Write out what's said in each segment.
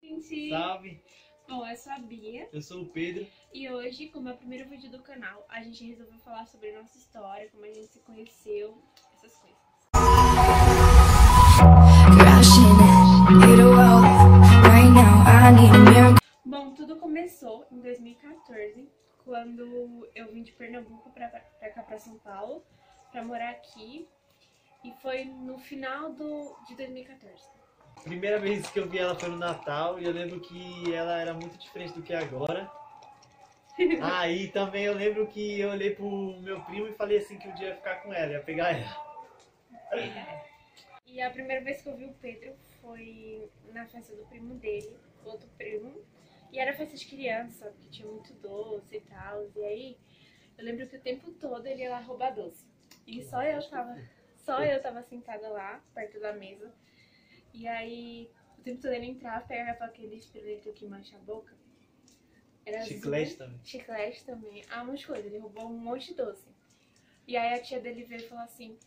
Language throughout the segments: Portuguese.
Gente. Salve! Bom, eu sou a Bia Eu sou o Pedro. e hoje, como é o primeiro vídeo do canal, a gente resolveu falar sobre a nossa história, como a gente se conheceu, essas coisas. Bom, tudo começou em 2014, quando eu vim de Pernambuco pra cá pra São Paulo, pra morar aqui, e foi no final de 2014. Primeira vez que eu vi ela foi no Natal e eu lembro que ela era muito diferente do que é agora. Aí também eu lembro que eu olhei pro meu primo e falei assim que um dia ia ficar com ela, ia pegar ela. E a primeira vez que eu vi o Pedro foi na festa do primo dele, outro primo. E era festa de criança, porque tinha muito doce e tal. E aí, eu lembro que o tempo todo ele ia lá roubar doce. E só eu tava sentada lá, perto da mesa. E aí, o tempo todo ele entrava, pegava aquele pirulito que mancha a boca. Era Chiclete azul, também. Chiclete também. Ah, um monte de coisa. Ele roubou um monte de doce. E aí a tia dele veio e falou assim: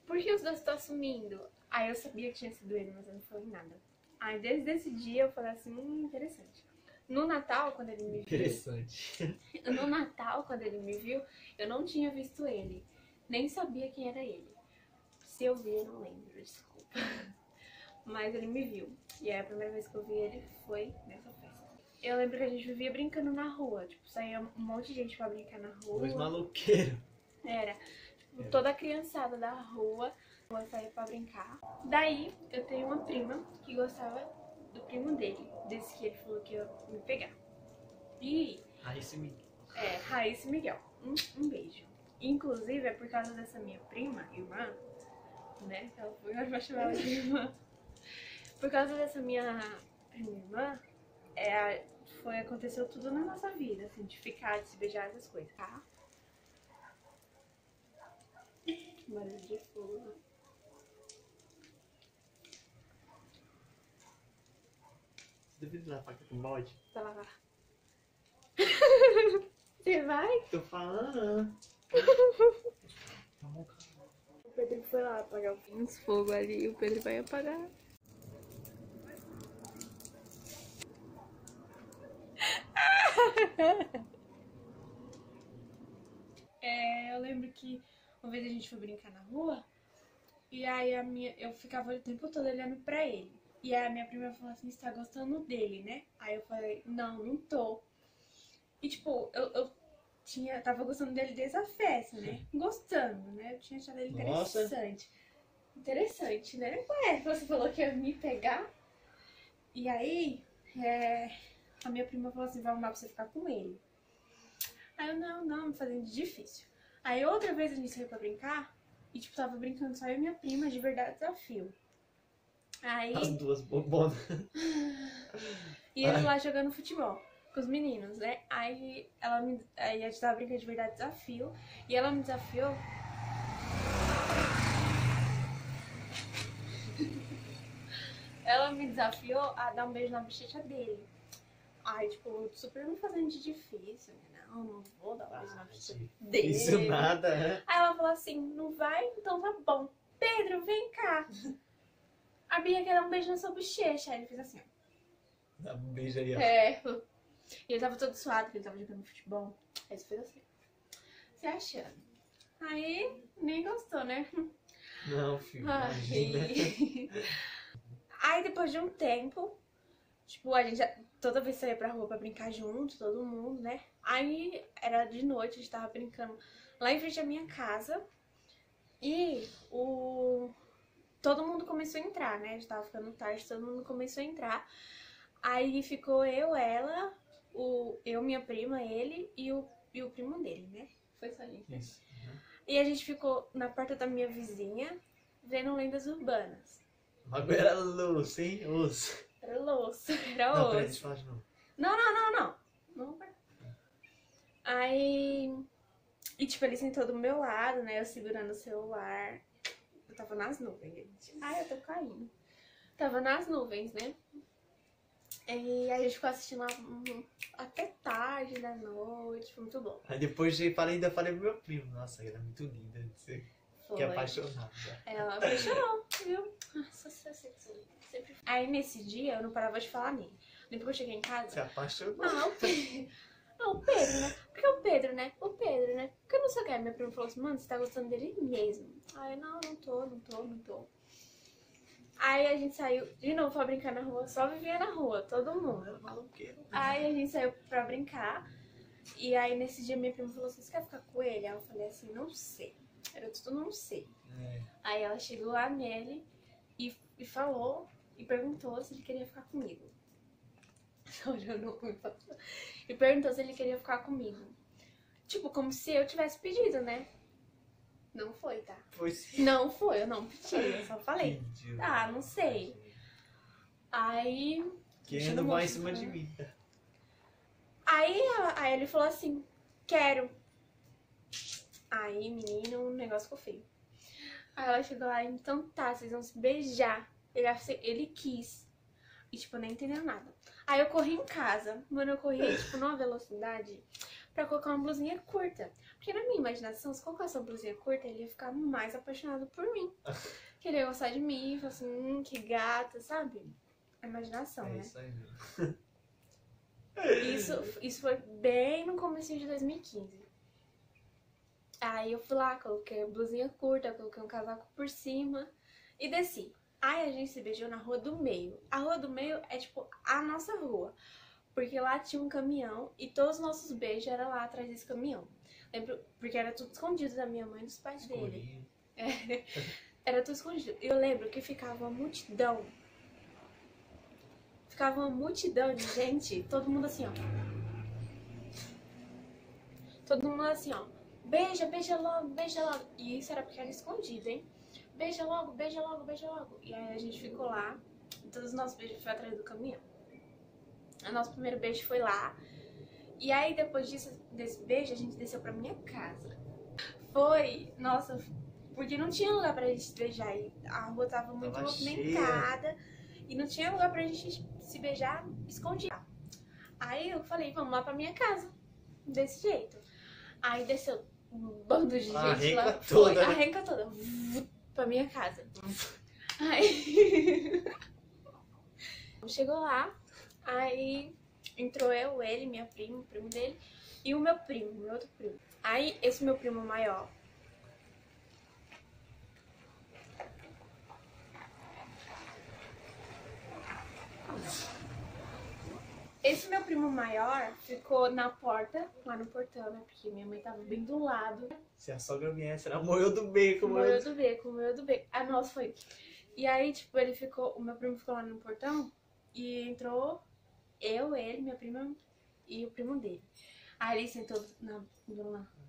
por que os doces estão sumindo? Aí eu sabia que tinha sido ele, mas eu não falei nada. Aí desde esse dia eu falei assim, interessante. No Natal, quando ele me viu... Interessante. No Natal, quando ele me viu, eu não tinha visto ele. Nem sabia quem era ele. Se eu vi, eu não lembro, desculpa. Mas ele me viu. E aí a primeira vez que eu vi ele foi nessa festa. Eu lembro que a gente vivia brincando na rua. Tipo, saía um monte de gente pra brincar na rua. Dois maloqueiros. Era. Tipo, toda a criançada da rua saía pra brincar. Daí, eu tenho uma prima que gostava do primo dele. Desse que ele falou que ia me pegar. E... Raíssa Miguel. Raíssa e Miguel. Um beijo. Inclusive, é por causa dessa minha prima, irmã, né? Ela foi, eu vou chamar ela de irmã. Por causa dessa minha irmã, aconteceu tudo na nossa vida, assim, de ficar, de se beijar, essas coisas, tá? Barulho de fogo. Você deve lá faca com balde? Tá lá. Você vai? Tô falando. O Pedro foi lá apagar os fogos ali, o Pedro vai apagar. Eu lembro que uma vez a gente foi brincar na rua e aí eu ficava o tempo todo olhando pra ele. E aí a minha prima falou assim, você tá gostando dele, né? Aí eu falei, não tô. E tipo, eu tava gostando dele desde a festa, né? Gostando, né? Eu tinha achado ele interessante. Nossa. Interessante, né? Ué, você falou que ia me pegar. E aí, a minha prima falou assim, vai arrumar pra você ficar com ele. Aí eu, não, me fazendo de difícil. Aí outra vez a gente saiu pra brincar e tipo, tava brincando só eu e minha prima, de verdade, desafio. Aí... As duas bobonas. E ele lá jogando futebol com os meninos, né? Aí a gente tava brincando de verdade, desafio. E ela me desafiou. Ela me desafiou a dar um beijo na bochecha dele. Aí, tipo, super me fazendo de difícil. Não vou dar um beijo na bochecha dele. Isso nada, né? Aí ela falou assim, não vai? Então tá bom. Pedro, vem cá. A Bia quer dar um beijo na sua bochecha. Aí ele fez assim, ó. Dá um beijo aí, ó. E ele tava todo suado, porque ele tava jogando futebol. Aí você fez assim. Se achando. Aí, nem gostou, né? Não, filho, imagina. Aí depois de um tempo, tipo, a gente toda vez saía pra rua pra brincar junto, todo mundo, né? Aí era de noite, a gente tava brincando lá em frente à minha casa. E todo mundo começou a entrar, né? A gente tava ficando tarde, todo mundo começou a entrar. Aí ficou ela, minha prima, ele e o primo dele, né? Foi só a gente. Isso. E a gente ficou na porta da minha vizinha, vendo lendas urbanas. Mas era louço, hein? Osso. Era louça, era Não, osso. peraí, deixa eu falar de novo. Não. Aí... E tipo, ele sentou do meu lado, né? Eu segurando o celular. Eu tava nas nuvens, gente. Ai, eu tô caindo. Tava nas nuvens, né? E a gente ficou assistindo lá até tarde da noite, foi muito bom. Aí depois ainda falei pro meu primo, nossa, ele é muito linda, que é apaixonado. Ela apaixonou, viu? Nossa, eu sei que sou sempre. Aí nesse dia eu não parava de falar nele. Depois que eu cheguei em casa. Se apaixonou. O Pedro, né? Porque o Pedro, né? O Pedro, né? Porque eu não sei o que. Minha prima falou assim, mano, você tá gostando dele mesmo. Aí, não tô. Aí a gente saiu de novo pra brincar na rua, só vivia na rua, todo mundo. Era maluqueiro. Aí a gente saiu pra brincar. E aí nesse dia minha prima falou assim, você quer ficar com ele? Aí eu falei assim, não sei. Era tudo não sei. Aí ela chegou lá nele e falou e perguntou se ele queria ficar comigo. Olhando e perguntou se ele queria ficar comigo. Tipo, como se eu tivesse pedido, né? Não foi, tá? Foi sim. Não foi, eu não pedi, eu só falei. Pediu. Ah, não sei. Aí. Querendo mais em cima de mim. Aí ele falou assim, quero. Aí, menino, o negócio ficou feio. Aí ela chegou lá, então tá, vocês vão se beijar. Ele quis. E, tipo, nem entendeu nada. Aí eu corri em casa. Mano, eu corri, tipo, numa velocidade pra colocar uma blusinha curta. Porque na minha imaginação, se colocasse uma blusinha curta, ele ia ficar mais apaixonado por mim. Que ele ia gostar de mim, falar assim, que gata, sabe? A imaginação, né? Isso aí mesmo. Isso foi bem no começo de 2015. Aí eu fui lá, coloquei a blusinha curta, coloquei um casaco por cima e desci. Aí a gente se beijou na rua do meio. A rua do meio é tipo a nossa rua. Porque lá tinha um caminhão e todos os nossos beijos eram lá atrás desse caminhão. Lembro, porque era tudo escondido da minha mãe e dos pais dele. Era tudo escondido. Eu lembro que ficava uma multidão. Ficava uma multidão de gente, todo mundo assim, ó. Todo mundo assim, ó. Beija, beija logo, beija logo. E isso era porque era escondido, hein? Beija logo, beija logo, beija logo. E aí a gente ficou lá. E todos os nossos beijos foram atrás do caminhão. O nosso primeiro beijo foi lá. E aí depois desse beijo, a gente desceu pra minha casa. Foi, nossa, porque não tinha lugar pra gente se beijar. E a rua tava muito movimentada. E não tinha lugar pra gente se beijar escondido. Aí eu falei, vamos lá pra minha casa. Desse jeito. Aí desceu um bando de gente lá. Foi, a renca toda. Pra minha casa. Aí chegou lá. Aí entrou eu, ele, minha prima, o primo dele. E o meu primo, meu outro primo. Aí esse meu primo maior. Esse meu primo maior ficou na porta, lá no portão, né? Porque minha mãe tava bem do lado. Se a sogra viesse, era moeu do beco, moeu do beco. Ah, nossa, foi. E aí, tipo, o meu primo ficou lá no portão e entrou eu, ele, minha prima e o primo dele. Aí ele sentou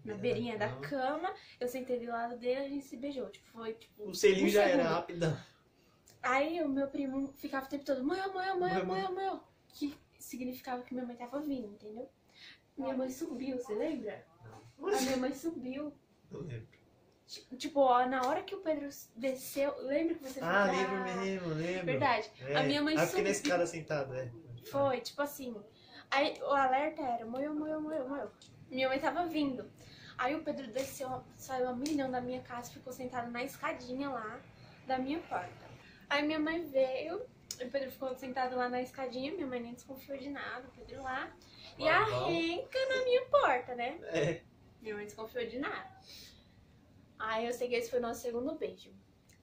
na beirinha da cama, eu sentei do lado dele e a gente se beijou. Tipo, foi tipo. O selinho já era rápido. Aí o meu primo ficava o tempo todo, moeu. Que significava que minha mãe tava vindo, entendeu? Minha mãe subiu, você lembra? A minha mãe subiu. Eu lembro. Tipo, ó, na hora que o Pedro desceu, lembra que você falou? Ah, lembro. Verdade. A minha mãe subiu. subiu. Fiquei nesse cara sentado, Foi, tipo assim. Aí o alerta era moeu. Minha mãe tava vindo. Aí o Pedro desceu, saiu a milhão da minha casa, ficou sentado na escadinha lá da minha porta. Aí minha mãe veio, o Pedro ficou sentado lá na escadinha, minha mãe nem desconfiou de nada, o Pedro lá. E arranca na minha porta, né? Minha mãe desconfiou de nada. Aí eu sei que esse foi o nosso segundo beijo.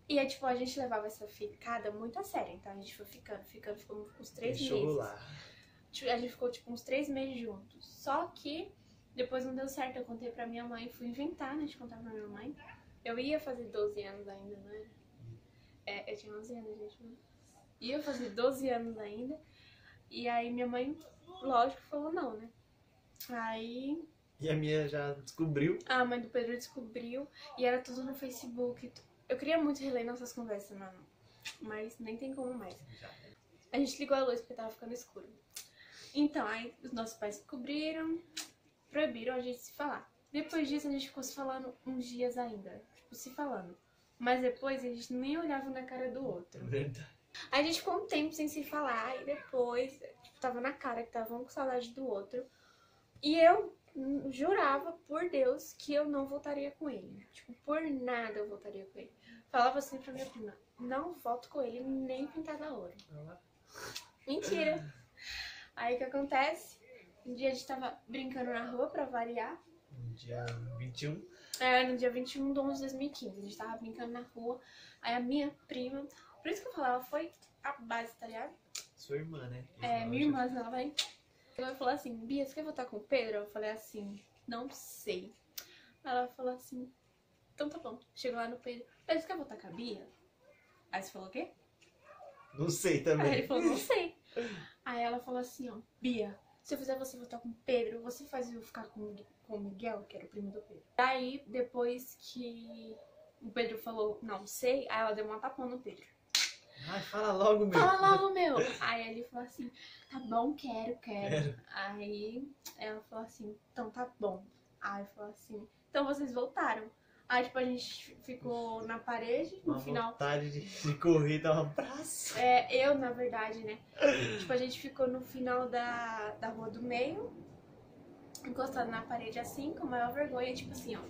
E é tipo, a gente levava essa ficada muito a sério. Então a gente foi ficando, ficou uns 3 meses. Lá. A gente ficou tipo uns 3 meses juntos. Só que depois não deu certo. Eu contei pra minha mãe, fui inventar, né? De contar pra minha mãe. Eu ia fazer 12 anos ainda, não era? Eu tinha 11 anos, gente. Ia fazer 12 anos ainda. E aí minha mãe, lógico, falou não, né? Aí... E a minha já descobriu. A mãe do Pedro descobriu. E era tudo no Facebook. Eu queria muito reler nossas conversas, mano. Mas nem tem como mais. A gente ligou a luz porque tava ficando escuro. Então, aí os nossos pais descobriram. Proibiram a gente se falar. Depois disso, a gente ficou se falando uns dias ainda. Tipo, se falando. Mas depois, a gente nem olhava na cara do outro. Verdade. Aí a gente ficou um tempo sem se falar. E depois, tipo, tava na cara que tava um com saudade do outro. E eu jurava por Deus que eu não voltaria com ele. Tipo, por nada eu voltaria com ele. falava assim pra minha prima, não volto com ele nem pintada a ouro. Mentira. Aí o que acontece? Um dia a gente tava brincando na rua pra variar. No dia 21. No dia 21 de 11 de 2015. A gente tava brincando na rua. Aí a minha prima, por isso que eu falo, ela foi a base, tá ligado? Sua irmã, né? Minha irmã, ela vai. Ela falou assim, Bia, você quer voltar com o Pedro? Eu falei assim, não sei. Ela falou assim, então tá bom. Chegou lá no Pedro, você quer voltar com a Bia? Aí você falou o quê? Não sei também. Aí ele falou, não sei. Aí ela falou assim, ó, Bia, se eu fizer você voltar com o Pedro, você faz eu ficar com o Miguel, que era o primo do Pedro. Aí, depois que o Pedro falou, não sei, aí ela deu uma tapão no Pedro. Ai, fala logo, meu. Fala logo, meu! Aí ele falou assim, tá bom, quero. Aí ela falou assim, então tá bom. Aí falou assim, então vocês voltaram. Aí, tipo, a gente ficou na parede, no Uma final. vontade de correr e dar um abraço. Eu, na verdade, né? Tipo, a gente ficou no final da rua do meio, encostado na parede assim, com a maior vergonha, tipo assim, ó.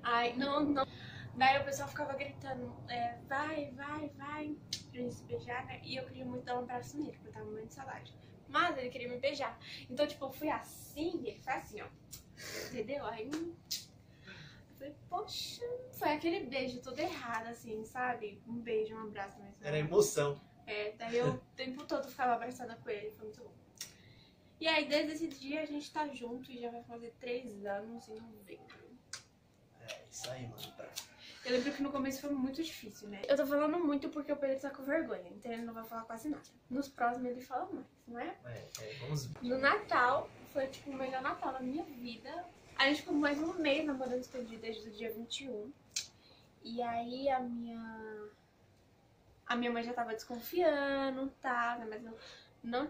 Ai, não. Daí o pessoal ficava gritando, vai, pra gente se beijar, né? E eu queria muito dar um abraço nele, porque eu tava morrendo de saudade. Mas ele queria me beijar. Então, tipo, eu fui assim, e ele foi assim, ó. Entendeu? Aí eu falei, poxa, foi aquele beijo todo errado, assim, sabe? Um beijo, um abraço, mas não. Era emoção. Daí eu o tempo todo ficava abraçada com ele, foi muito bom. E aí, desde esse dia, a gente tá junto e já vai fazer 3 anos em novembro. É isso aí, mano. Eu lembro que no começo foi muito difícil, né? Eu tô falando muito porque o Pedro tá com vergonha, então ele não vai falar quase nada. Nos próximos ele fala mais, não é? Vamos ver. No Natal, foi tipo o melhor Natal da minha vida. A gente ficou mais um mês namorando escondido desde o dia 21. E aí a minha mãe já tava desconfiando, tá? Mas eu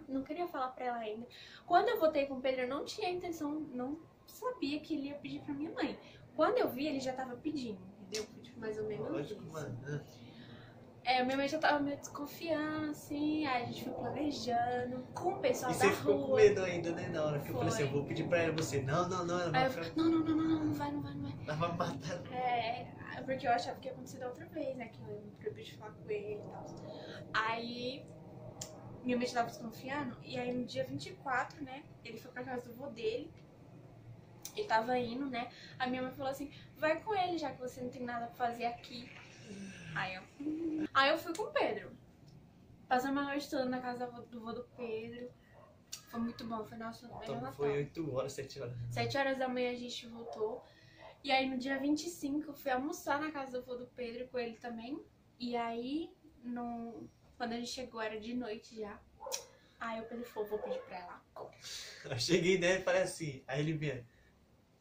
não queria falar pra ela ainda. Quando eu voltei com o Pedro, eu não tinha intenção, não sabia que ele ia pedir pra minha mãe. Quando eu vi, ele já tava pedindo, entendeu? Foi tipo mais ou menos Lógico, isso. mano. Minha mãe já tava meio desconfiando, assim, aí a gente foi planejando com o pessoal E da você rua. ficou com medo ainda, né? Na hora que eu falei assim, Foi. eu vou pedir pra ela, você, não, ela Aí vai eu ficar... falei, não vai. Ela vai me matar. Porque eu achava que ia acontecer da outra vez, né? Que eu ia me proibir de falar com ele e tal. Aí, minha mãe já tava desconfiando, e aí no dia 24, né? Ele foi pra casa do vô dele. Ele tava indo, né? A minha mãe falou assim, vai com ele, já que você não tem nada pra fazer aqui. Aí eu fui com o Pedro. Passamos a noite toda na casa do vô do Pedro. Foi muito bom, foi nosso melhor Então Natal. foi 8 horas, 7 horas. 7 horas da manhã a gente voltou. E aí no dia 25 eu fui almoçar na casa do vô do Pedro com ele também. E aí, quando a gente chegou era de noite já. Aí o Pedro falou, vou pedir pra ela. Eu cheguei nele e falei assim, aí ele vinha.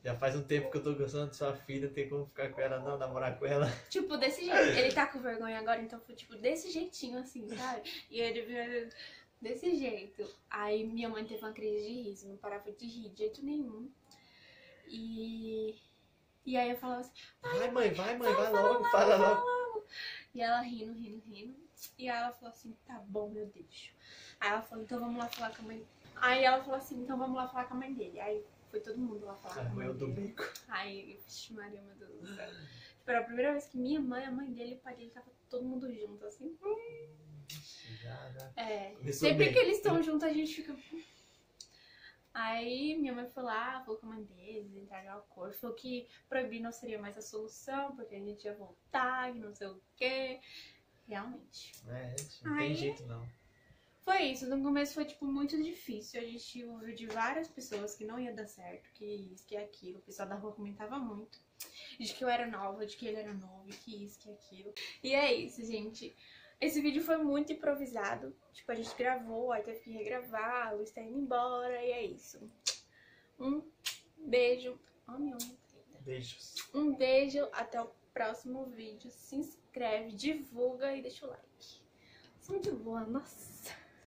Já faz um tempo que eu tô gostando de sua filha, tem como ficar com ela, não, namorar com ela. Tipo, desse jeito. Ele tá com vergonha agora, então foi tipo desse jeitinho assim, sabe? E ele veio desse jeito. Aí minha mãe teve uma crise de riso, não parava de rir de jeito nenhum. E aí eu falava assim, Vai mãe, vai logo, fala logo. E ela rindo. E aí ela falou assim, tá bom, meu Deus. Aí ela falou, então vamos lá falar com a mãe. Aí ela falou assim, então vamos lá falar com a mãe dele. Aí foi todo mundo lá falar com a mãe do dele. bico. Aí, vixe Maria, meu Deus do céu. Tipo, era a primeira vez que minha mãe, a mãe dele e o pai dele tava todo mundo junto, assim. Começou Sempre bem. que eles estão juntos, a gente fica... Aí minha mãe foi lá, falou com a mãe deles, entraram ao acordo. Falou que proibir não seria mais a solução, porque a gente ia voltar e não sei o quê. Realmente. Não tem jeito não. Foi isso, no começo foi tipo muito difícil, a gente ouviu de várias pessoas que não ia dar certo, que isso, que aquilo, o pessoal da rua comentava muito, de que eu era nova, de que ele era novo, que isso, que aquilo. E é isso, gente. Esse vídeo foi muito improvisado, tipo, a gente gravou, aí teve que regravar, a Luiz tá indo embora, e é isso. Um beijo. Oh, minha unha. Beijos. Um beijo, até o próximo vídeo, se inscreve, divulga e deixa o like. Isso é muito boa, nossa.